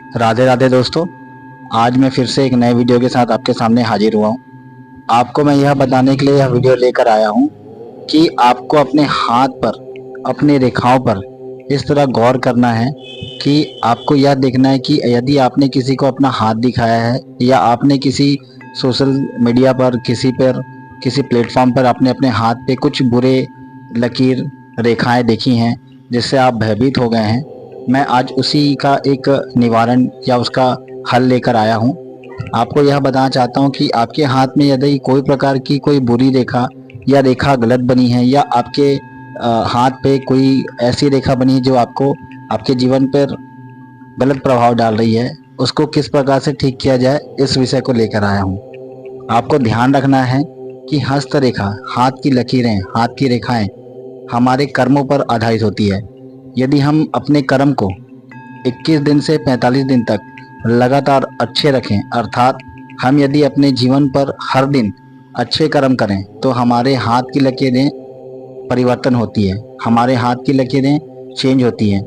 राधे राधे दोस्तों। आज मैं फिर से एक नए वीडियो के साथ आपके सामने हाजिर हुआ हूँ। आपको मैं यह बताने के लिए यह वीडियो लेकर आया हूँ कि आपको अपने हाथ पर, अपनी रेखाओं पर इस तरह गौर करना है कि आपको यह देखना है कि यदि आपने किसी को अपना हाथ दिखाया है या आपने किसी सोशल मीडिया पर, किसी प्लेटफॉर्म पर आपने अपने हाथ पे कुछ बुरे लकीर, रेखाएं देखी हैं जिससे आप भयभीत हो गए हैं, मैं आज उसी का एक निवारण या उसका हल लेकर आया हूँ। आपको यह बताना चाहता हूँ कि आपके हाथ में यदि कोई प्रकार की कोई बुरी रेखा या रेखा गलत बनी है या आपके हाथ पे कोई ऐसी रेखा बनी है जो आपको आपके जीवन पर गलत प्रभाव डाल रही है, उसको किस प्रकार से ठीक किया जाए, इस विषय को लेकर आया हूँ। आपको ध्यान रखना है कि हस्तरेखा, हाथ की लकीरें, हाथ की रेखाएं हमारे कर्मों पर आधारित होती है। यदि हम अपने कर्म को 21 दिन से 45 दिन तक लगातार अच्छे रखें, अर्थात हम यदि अपने जीवन पर हर दिन अच्छे कर्म करें तो हमारे हाथ की लकीरें परिवर्तन होती है, हमारे हाथ की लकीरें चेंज होती हैं।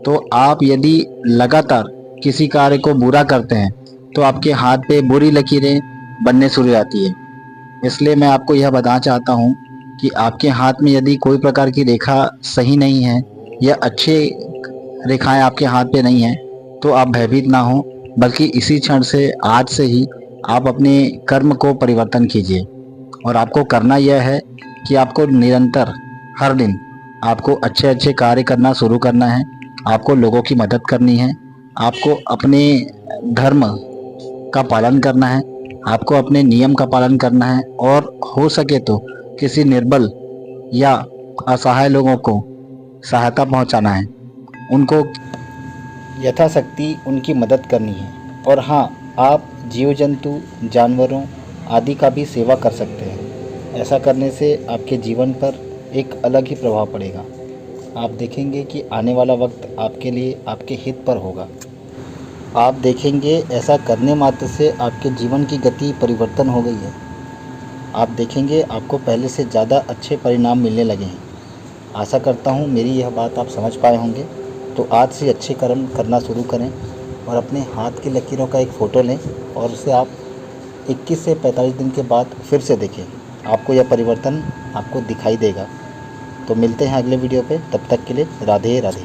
तो आप यदि लगातार किसी कार्य को बुरा करते हैं तो आपके हाथ पे बुरी लकीरें बनने शुरू हो जाती है। इसलिए मैं आपको यह बताना चाहता हूँ कि आपके हाथ में यदि कोई प्रकार की रेखा सही नहीं है या अच्छे रेखाएं आपके हाथ पे नहीं हैं तो आप भयभीत ना हो, बल्कि इसी क्षण से, आज से ही आप अपने कर्म को परिवर्तन कीजिए। और आपको करना यह है कि आपको निरंतर हर दिन आपको अच्छे अच्छे कार्य करना शुरू करना है, आपको लोगों की मदद करनी है, आपको अपने धर्म का पालन करना है, आपको अपने नियम का पालन करना है और हो सके तो किसी निर्बल या असहाय लोगों को सहायता पहुंचाना है, उनको यथाशक्ति उनकी मदद करनी है। और हाँ, आप जीव जंतु, जानवरों आदि का भी सेवा कर सकते हैं। ऐसा करने से आपके जीवन पर एक अलग ही प्रभाव पड़ेगा। आप देखेंगे कि आने वाला वक्त आपके लिए, आपके हित पर होगा। आप देखेंगे ऐसा करने मात्र से आपके जीवन की गति परिवर्तन हो गई है। आप देखेंगे आपको पहले से ज़्यादा अच्छे परिणाम मिलने लगे हैं। आशा करता हूँ मेरी यह बात आप समझ पाए होंगे। तो आज से अच्छे कर्म करना शुरू करें और अपने हाथ की लकीरों का एक फ़ोटो लें और उसे आप 21 से 45 दिन के बाद फिर से देखें। आपको यह परिवर्तन आपको दिखाई देगा। तो मिलते हैं अगले वीडियो पे, तब तक के लिए राधे राधे।